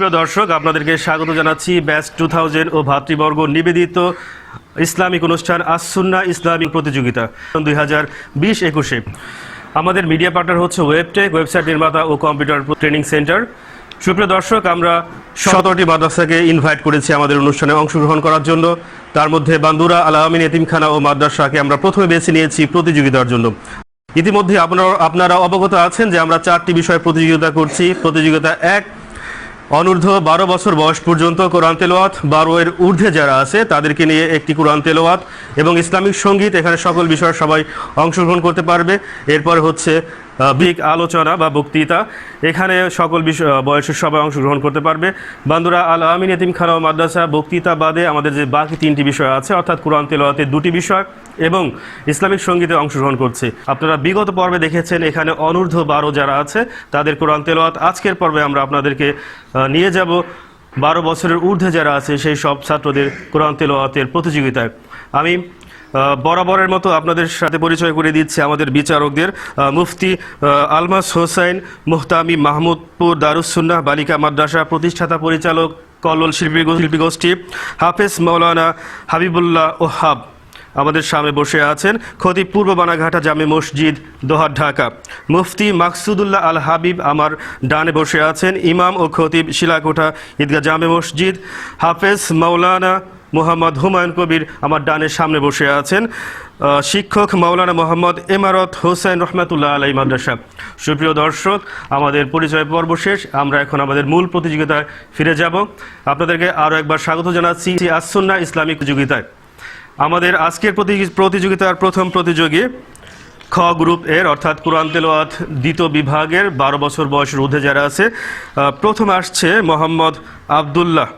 প্রিয় দর্শক, আপনাদেরকে স্বাগত জানাচ্ছি ব্যাচ 2000 ও ভাতৃবর্গ নিবেদিত ইসলামিক অনুষ্ঠান আস-সুন্নাহ ইসলামিক প্রতিযোগিতা 2020-21-এ। আমাদের মিডিয়া পার্টনার হচ্ছে ওয়েবটেক, ওয়েবসাইট নির্মাতা ও কম্পিউটার ট্রেনিং সেন্টার। সুপ্রিয় দর্শক, আমরা 17টি মাদ্রাসাকে ইনভাইট করেছি আমাদের অনুষ্ঠানে অংশগ্রহণ করার জন্য। তার মধ্যে বান্দুরা আল আমিন এতিমখানা ও মাদ্রাসাকে আমরা প্রথমে বেছে নিয়েছি প্রতিযোগিতার জন্য। ইতিমধ্যে আপনারা অবগত আছেন যে আমরা 4টি বিষয়ে প্রতিযোগিতা করছি। প্রতিযোগিতা 1, অনূর্ধ্ব 12 বছর বয়স পর্যন্ত কোরআন তেলাওয়াত, 12 এর ঊর্ধ্বে যারা আছে তাদেরকে নিয়ে একটি কোরআন তেলাওয়াত এবং ইসলামিক সঙ্গীত। এখানে সকল বিষয়ে সবাই অংশগ্রহণ করতে পারবে। এরপর হচ্ছে বিগ আলোচনা বা বক্তৃতা, এখানে সকল বয়সের সবাই অংশগ্রহণ করতে পারবে। বান্দুরা আল আমিন এতিমখানা ও মাদ্রাসা বক্তৃতা বাদে আমাদের যে বাকি 3টি বিষয় আছে, অর্থাৎ কোরআন তেলাওয়াতের 2টি বিষয় এবং ইসলামিক সঙ্গীতে অংশগ্রহণ করছে। আপনারা বিগত পর্বে দেখেছেন এখানে অনূর্ধ্ব 12 যারা আছে তাদের কোরআন তেলাওয়াত। আজকের পর্বে আমরা আপনাদেরকে নিয়ে যাব 12 বছরের ঊর্ধ্বে যারা আছে সেই সব ছাত্রদের কোরআন তেলাওয়াতের প্রতিযোগিতায়। আমি বরাবরের মতো আপনাদের সাথে পরিচয় করে দিচ্ছি আমাদের বিচারকদের। মুফতি আলমাস হোসাইন মুহতামি মাহমুদপুর দারুস-সুন্নাহ বালিকা মাদ্রাসা প্রতিষ্ঠাতা পরিচালক কল্লোল শিল্পী গোষ্ঠী হাফেজ মাওলানা হাবিবুল্লাহ ওহাব আমাদের সামনে বসে আছেন। খতিব পূর্ব বানাঘাটা জামে মসজিদ, দোহার, ঢাকা। মুফতি মাকসুদুল্লাহ আল হাবিব আমার ডানে বসে আছেন। ইমাম ও খতিব শিলাকোঠা ঈদগাহ জামে মসজিদ। হাফেজ মাওলানা মোহাম্মদ হুমায়ুন কবির আমার ডানের সামনে বসে আছেন। শিক্ষক মাওলানা মোহাম্মদ এমারত হোসেন রহমাতুল্লাহ আলাই মাদ্রাসা। সুপ্রিয় দর্শক, আমাদের পরিচয় পর্ব শেষ। আমরা এখন আমাদের মূল প্রতিযোগিতায় ফিরে যাব। আপনাদেরকে আরও একবার স্বাগত জানাচ্ছি আস-সুন্নাহ ইসলামিক প্রতিযোগিতায়। আমাদের আজকের প্রতিযোগিতার প্রথম প্রতিযোগী খ গ্রুপ এর, অর্থাৎ কোরআন তেলাওয়াত 2য় বিভাগের 12 বছর বয়সের ঊর্ধ্বে যারা আছে। প্রথম আসছে মোহাম্মদ আবদুল্লাহ।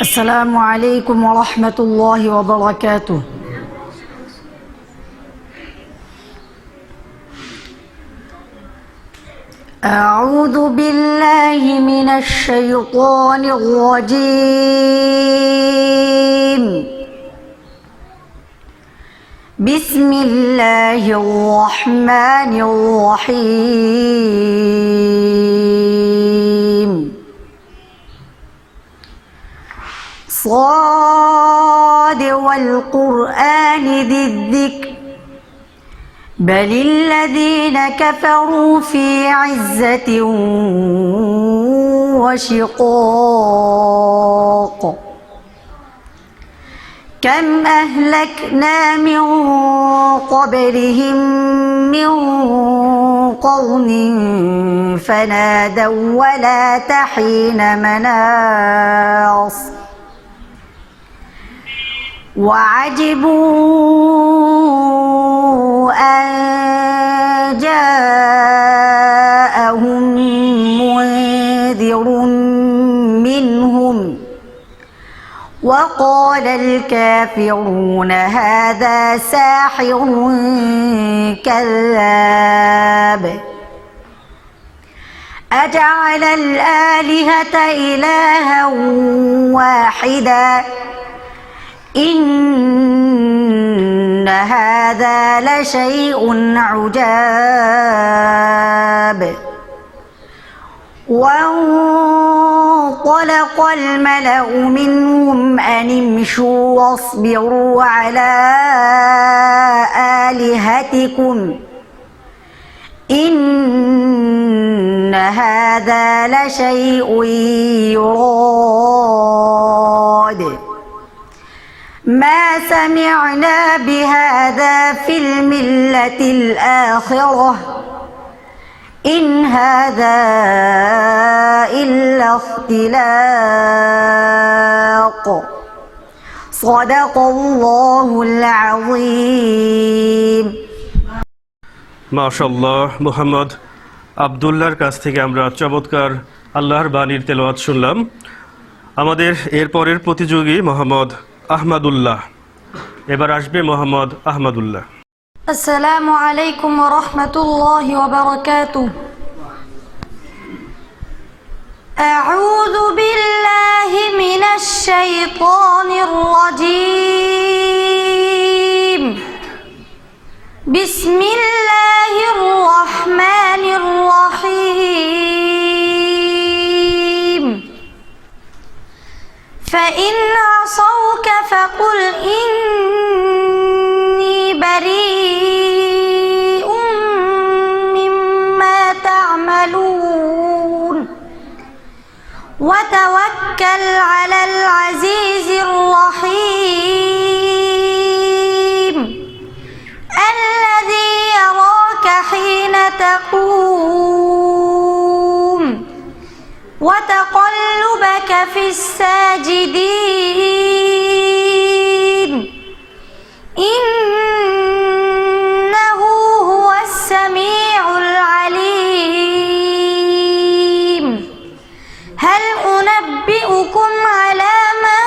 আসসালামু আলাইকুম ওয়া রাহমাতুল্লাহি ওয়া বারাকাতুহু। আউযু বিল্লাহি মিনাশ শাইতানির রাজীম। বিসমিল্লাহির রহমানির রহিম। صاد والقرآن ذي الذكر بل الذين كفروا في عزة وشقاق كم أهلكنا من قبلهم من قرن فنادوا ولا تحين مناص وعجبوا أن جاءهم منذر منهم وقال الكافرون هذا ساحر كذاب أجعل الآلهة إلها واحدا إن هذا لشيء عجاب وانطلق الملأ منهم أن امشوا واصبروا على آلهتكم إن هذا لشيء يراد ما سمعنا بهذا في الملة الآخرة إن هذا إلا اختلاق صدق الله العظيم। মাশাআল্লাহ, মোহাম্মদ আবদুল্লাহর কাছ থেকে আমরা চমৎকার আল্লাহর বাণীর তেলাওয়াত শুনলাম। আমাদের এরপরের প্রতিযোগী মোহাম্মদ আহমদুল্লাহ। এবার আসবে মোহাম্মদ আহমদুল্লাহ। আসসালামু আলাইকুম ওয়া রাহমাতুল্লাহি ওয়া বারাকাতুহু। আউযু বিল্লাহি মিনাশ শাইতানির রাজীম। বিসমিল্লাহির রহমানির রহিম। فقل إني بريء مما تعملون وتوكل على العزيز الرحيم الذي يراك حين تقوم وتقلبك في الساجدين إنه هو السميع العليم هل أنبئكم على من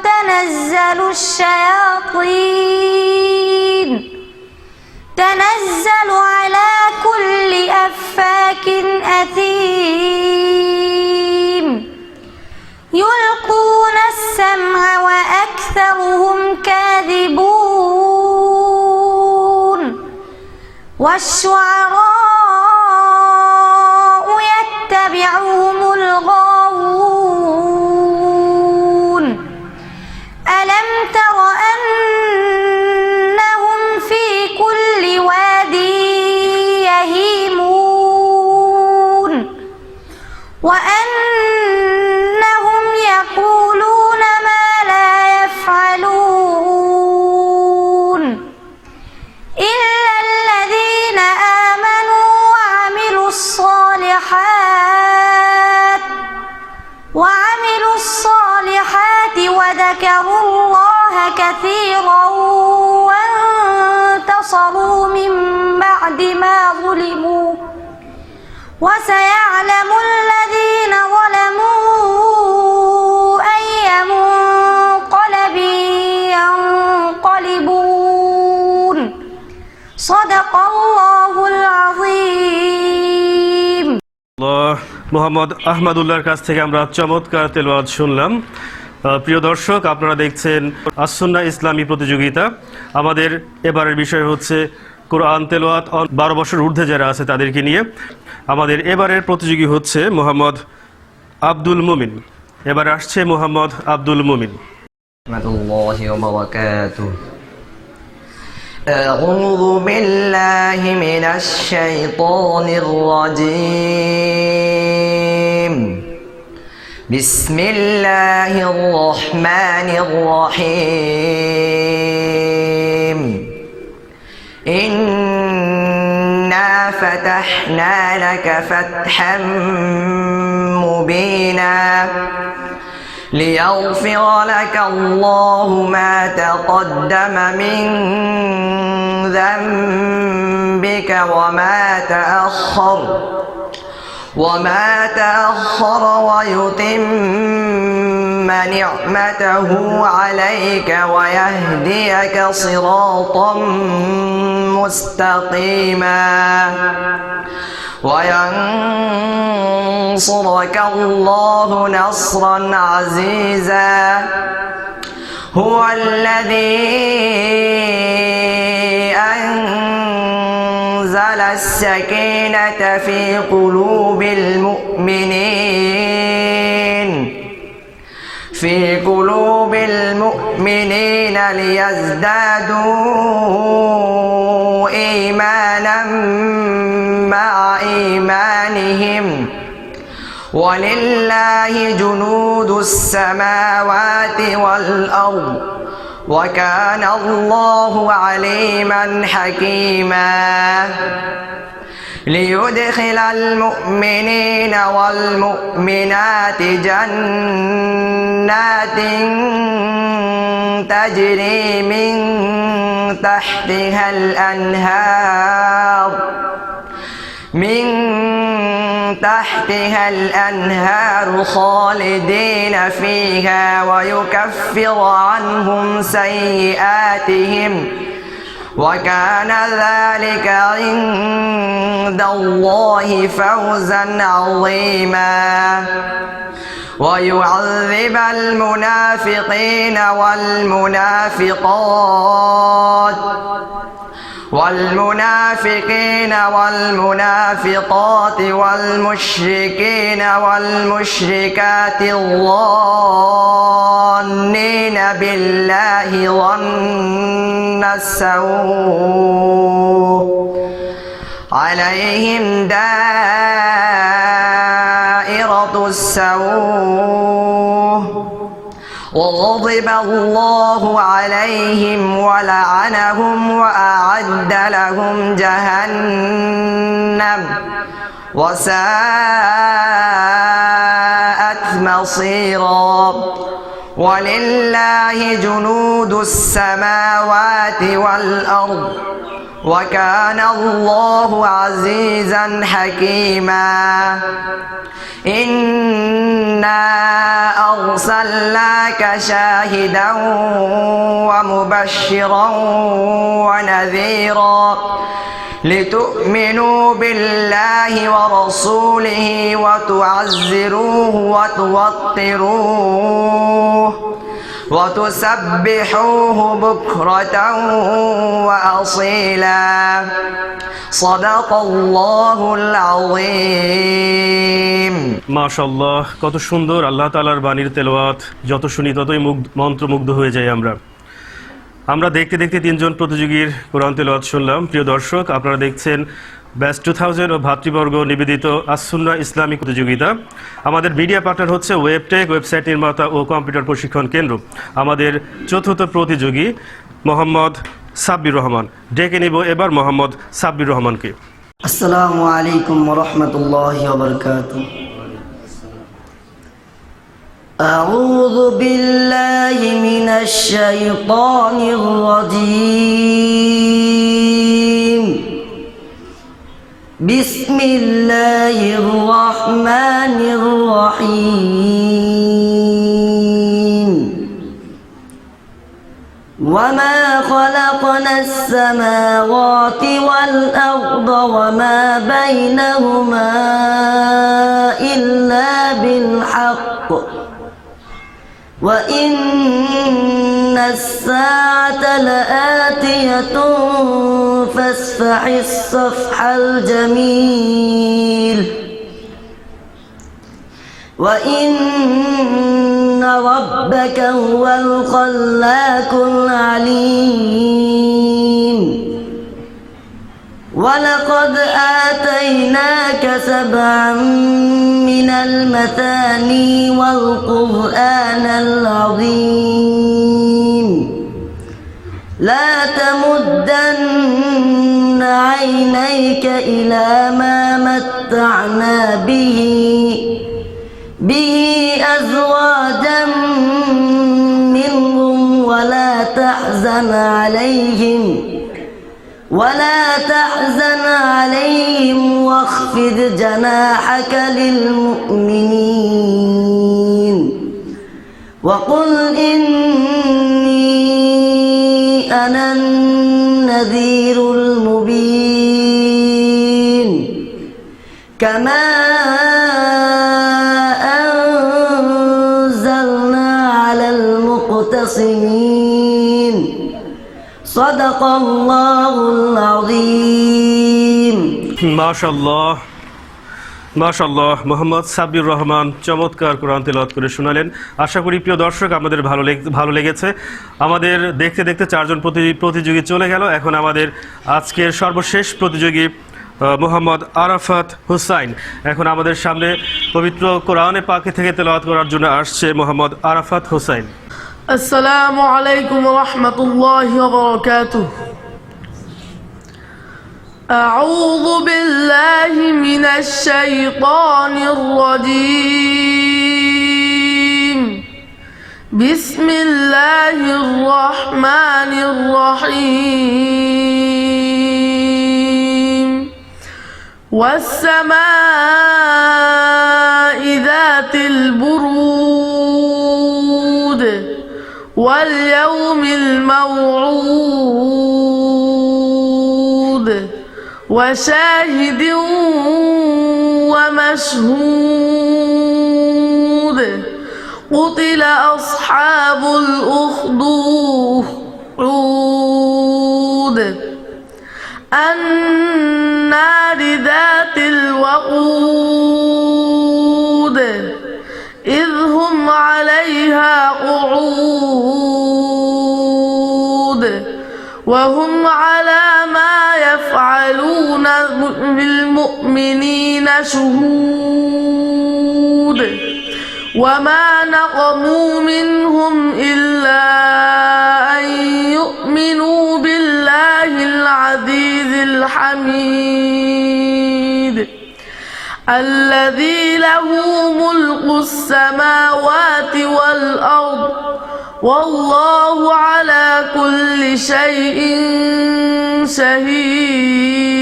تنزل الشياطين تنزل على كل أفاك أثيم يلقون السمع وأكثرهم كاذبون والشعراء يتبعهم الغاوون ألم تر أنهم في كل واد يهيمون وأنهم يقولون ما لا يفعلون إلا الذين آمنوا وعملوا الصالحات وذكروا الله كثيرا وانتصروا من بعد ما ظلموا وسيعلم الذين ظلموا أي منقلب ينقلبون صدق الله العظيم মোহাম্মদ আহমদুল্লাহর কাছ থেকে আমরা চমৎকার তেলাওয়াত শুনলাম। প্রিয় দর্শক, আপনারা দেখছেন আসুন্নাহ ইসলামী প্রতিযোগিতা। আমাদের এবারের বিষয় হচ্ছে কোরআন তেলাওয়াত 12 বছর ঊর্ধ্বে যারা আছে তাদেরকে নিয়ে। আমাদের এবারের প্রতিযোগী হচ্ছে মোহাম্মদ আব্দুল মুমিন। এবার আসছে মোহাম্মদ আব্দুল মুমিন। রাহমাতুল্লাহি ওয়া বারাকাতুহু أعوذ بالله من الشيطان الرجيم بسم الله الرحمن الرحيم إنا فتحنا لك فتحا مبينا ليغفر لك الله ما تقدم من ذنبك وما تأخر ويتم نعمته عليك ويهديك صراطا مستقيما وينصرك الله نصرا عزيزا هو الذي أنزل السكينة في قلوب المؤمنين ليزدادوا إيمانا مع إيمانهم ولله جنود السماوات والأرض وكان الله عليما حكيما ليدخل المؤمنين والمؤمنات جنات تجري من تحتها الأنهار خالدين فيها ويكفر عنهم سيئاتهم وكان ذلك عند الله فوزا عظيما ويعذب المنافقين والمنافقات والمنافقين والمنافقات والمشركين والمشركات الظانين بالله ظن السوء عليهم دائرة السوء وغضب الله عليهم ولعنهم وأعد لهم جهنم وساءت مصيرا ولله جنود السماوات والأرض وكان الله عزيزا حكيما إنا أرسلناك شاهدا ومبشرا ونذيرا لتؤمنوا بالله ورسوله وتعزروه وتوقروه وتسبحوه بكرة وأصيلا صدق الله العظيم মাশাআল্লাহ, কত সুন্দর আল্লাহ তাআলার বাণীর তেলাওয়াত। যত শুনি ততই মন্ত্রমুগ্ধ হয়ে যাই আমরা দেখতে দেখতে তিনজন প্রতিযোগীর কোরআন তেলাওয়াত শুনলাম। প্রিয় দর্শক, আপনারা দেখছেন ব্যাচ 2000 ও ভাতৃবর্গ নিবেদিত আসসুন্নাহ ইসলামিক প্রতিযোগিতা। আমাদের মিডিয়া পার্টনার হচ্ছে ওয়েবটেক, ওয়েবসাইট নির্মাতা ও কম্পিউটার প্রশিক্ষণ কেন্দ্র। আমাদের চতুর্থ প্রতিযোগী মোহাম্মদ সাব্বির রহমান। ডেকে নিব এবার মোহাম্মদ সাব্বির রহমানকে। আসসালামু আলাইকুম ওয়া রাহমাতুল্লাহি ওয়া বারাকাতুহু। أعوذ بالله من الشيطان الرجيم. بسم الله الرحمن الرحيم. وما خلقنا السماوات والأرض وما بينهما إلا بالحق وإن الساعة لآتية فاصفح الصفح الجميل وإن ربك هو الخلاق العليم. ولقد آتيناك 7 من المثاني والقرآن العظيم. لا تمدن عينيك إلى ما متعنا به أزواجا منهم ولا تحزن عليهم واخفض جناحك للمؤمنين وقل إني أنا النذير المبين. كما أنزلنا على المقتصمين. صدق الله العظيم. মাশাআল্লাহ মাশাআল্লাহ, মোহাম্মদ সাব্বির রহমান চমৎকার কোরআন তেলাওয়াত করে শোনালেন। আশা করি প্রিয় দর্শক আমাদের ভালো লেগেছে। আমাদের দেখতে দেখতে 4 জন প্রতিযোগী চলে গেল। এখন আমাদের আজকের সর্বশেষ প্রতিযোগী মোহাম্মদ আরাফাত হুসাইন। এখন আমাদের সামনে পবিত্র কোরআনে পাকে থেকে তেলাওয়াত করার জন্য আসছে মোহাম্মদ আরাফাত হুসাইন। السلام عليكم ورحمة الله وبركاته. أعوذ بالله من الشيطان الرجيم. بسم الله الرحمن الرحيم. والسماء ذات البروج واليوم الموعود وشاهد ومشهود. قتل أصحاب الأخدود النار ذات الوقود إذ هم عليها قعود وهم على ما يفعلون بالمؤمنين شهود وما نقموا منهم إلا أن يؤمنوا بالله العزيز الحميد الذي له ملك السماوات والأرض والله على كل شيء شهيد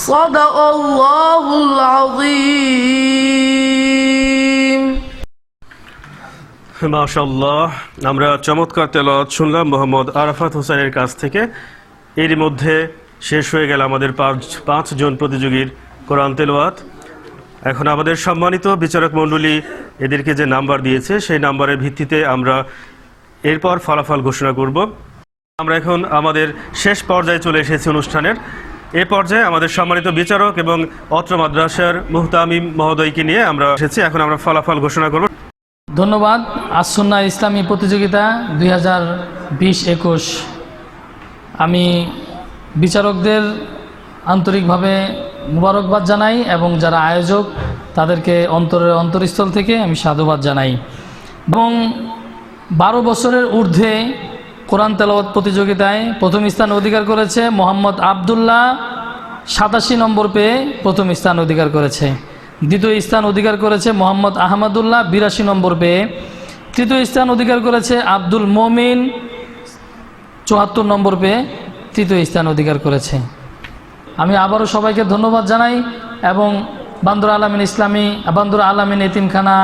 صدق الله العظيم মাশাআল্লাহ, আমরা চমৎকার তেলাওয়াত শুনলাম মোহাম্মদ আরাফাত হোসেনের কাছ থেকে। এরই মধ্যে শেষ হয়ে গেল আমাদের পাঁচজন প্রতিযোগীর কোরআন তেলাওয়াত। এখন আমাদের সম্মানিত বিচারক মণ্ডলী এদেরকে যে নাম্বার দিয়েছে সেই নাম্বারের ভিত্তিতে আমরা এরপর ফলাফল ঘোষণা করব। আমরা এখন আমাদের শেষ পর্যায়ে চলে এসেছি অনুষ্ঠানের। এ পর্যায়ে আমাদের সম্মানিত বিচারক এবং অত্র মাদ্রাসার মুহতামিম মহোদয়কে নিয়ে আমরা এসেছি। এখন আমরা ফলাফল ঘোষণা করব। ধন্যবাদ। আসুন্নাহ ইসলামী প্রতিযোগিতা 2020-21 আমি বিচারকদের আন্তরিকভাবে মুবারকবাদ জানাই এবং যারা আয়োজক তাদেরকে অন্তরস্থল থেকে আমি সাধুবাদ জানাই। এবং 12 বছরের ঊর্ধ্বে কোরআন তেলাওয়াত প্রতিযোগিতায় প্রথম স্থান অধিকার করেছে মোহাম্মদ আবদুল্লাহ, 87 নম্বর পেয়ে প্রথম স্থান অধিকার করেছে। দ্বিতীয় স্থান অধিকার করেছে মোহাম্মদ আহমদুল্লাহ, 82 নম্বর পেয়ে। তৃতীয় স্থান অধিকার করেছে আব্দুল মমিন, 74 নম্বর পেয়ে তৃতীয় স্থান অধিকার করেছে। আমি আবারও সবাইকে ধন্যবাদ জানাই এবং বান্দর আলামিন এতিমখানা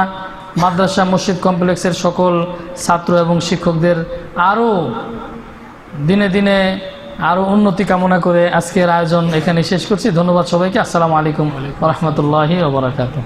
মাদ্রাসা মসজিদ কমপ্লেক্সের সকল ছাত্র এবং শিক্ষকদের আরও দিনে দিনে আরও উন্নতি কামনা করে আজকের আয়োজন এখানে শেষ করছি। ধন্যবাদ সবাইকে। আসসালামু আলাইকুম ওয়া রাহমাতুল্লাহি ওয়া বারাকাতুহু।